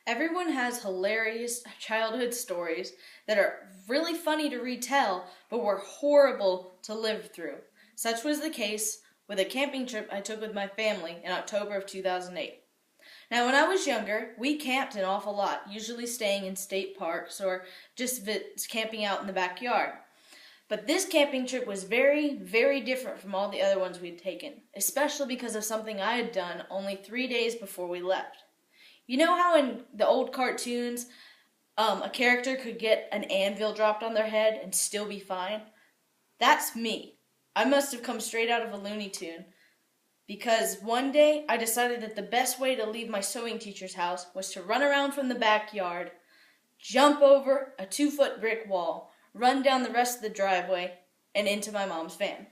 Everyone has hilarious childhood stories that are really funny to retell, but were horrible to live through. Such was the case with a camping trip I took with my family in October of 2008. Now, when I was younger, we camped an awful lot, usually staying in state parks or just camping out in the backyard. But this camping trip was very, very different from all the other ones we'd taken, especially because of something I had done only 3 days before we left. You know how in the old cartoons, a character could get an anvil dropped on their head and still be fine? That's me. I must have come straight out of a Looney Tune. Because one day I decided that the best way to leave my sewing teacher's house was to run around from the backyard, jump over a 2-foot brick wall, run down the rest of the driveway, and into my mom's van.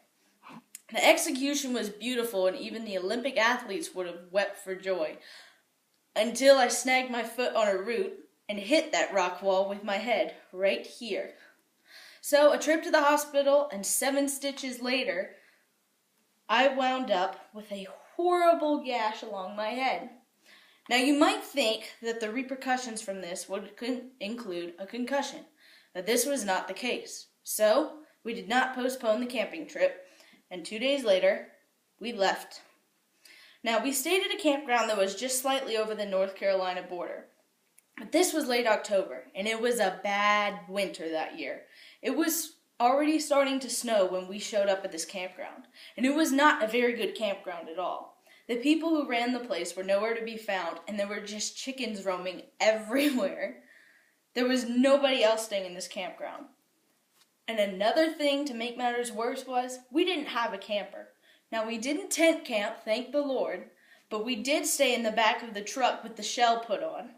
The execution was beautiful, and even the Olympic athletes would have wept for joy, until I snagged my foot on a root and hit that rock wall with my head right here. So a trip to the hospital, and 7 stitches later, I wound up with a horrible gash along my head. Now you might think that the repercussions from this would include a concussion, but this was not the case. So we did not postpone the camping trip, and 2 days later, we left. Now, we stayed at a campground that was just slightly over the North Carolina border. But this was late October, and it was a bad winter that year. It was already starting to snow when we showed up at this campground, and it was not a very good campground at all. The people who ran the place were nowhere to be found, and there were just chickens roaming everywhere. There was nobody else staying in this campground. And another thing to make matters worse was we didn't have a camper. Now, we didn't tent camp, thank the Lord, but we did stay in the back of the truck with the shell put on.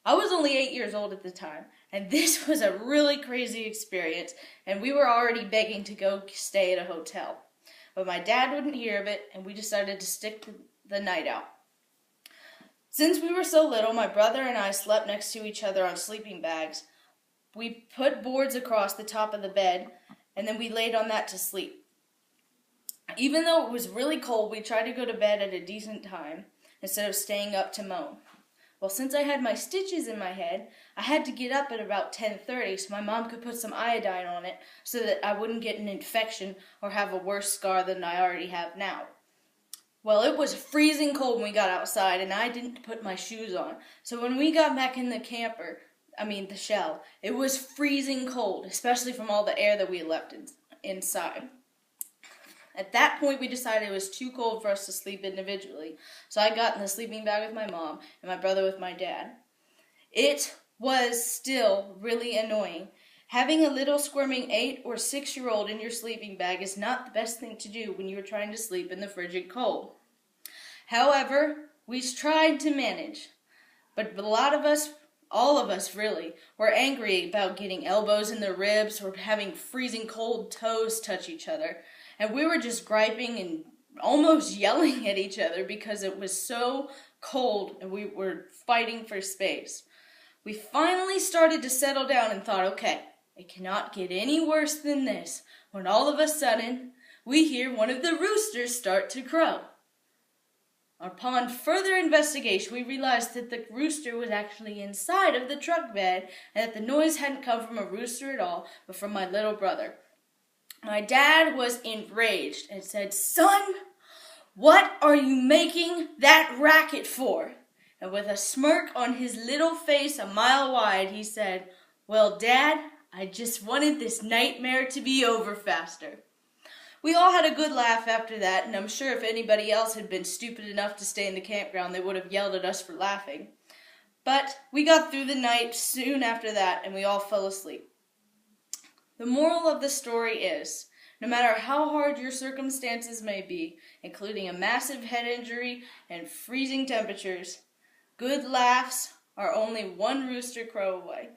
I was only 8 years old at the time, and this was a really crazy experience, and we were already begging to go stay at a hotel. But my dad wouldn't hear of it, and we decided to stick the night out. Since we were so little, my brother and I slept next to each other on sleeping bags. We put boards across the top of the bed, and then we laid on that to sleep. Even though it was really cold, we tried to go to bed at a decent time instead of staying up to moan. Well, since I had my stitches in my head, I had to get up at about 10:30 so my mom could put some iodine on it so that I wouldn't get an infection or have a worse scar than I already have now. Well, it was freezing cold when we got outside, and I didn't put my shoes on. So when we got back in the the shell, it was freezing cold, especially from all the air that we had left inside. At that point, we decided it was too cold for us to sleep individually, so I got in the sleeping bag with my mom and my brother with my dad. It was still really annoying. Having a little squirming 8 or 6-year-old in your sleeping bag is not the best thing to do when you are trying to sleep in the frigid cold. However, we tried to manage, but all of us really, were angry about getting elbows in the ribs or having freezing cold toes touch each other. And we were just griping and almost yelling at each other because it was so cold and we were fighting for space. We finally started to settle down and thought, okay, it cannot get any worse than this, when all of a sudden we hear one of the roosters start to crow. Upon further investigation, we realized that the rooster was actually inside of the truck bed and that the noise hadn't come from a rooster at all, but from my little brother. My dad was enraged and said, "Son, what are you making that racket for?" And with a smirk on his little face a mile wide, he said, "Well, Dad, I just wanted this nightmare to be over faster." We all had a good laugh after that, and I'm sure if anybody else had been stupid enough to stay in the campground, they would have yelled at us for laughing. But we got through the night soon after that, and we all fell asleep. The moral of the story is, no matter how hard your circumstances may be, including a massive head injury and freezing temperatures, good laughs are only one rooster crow away.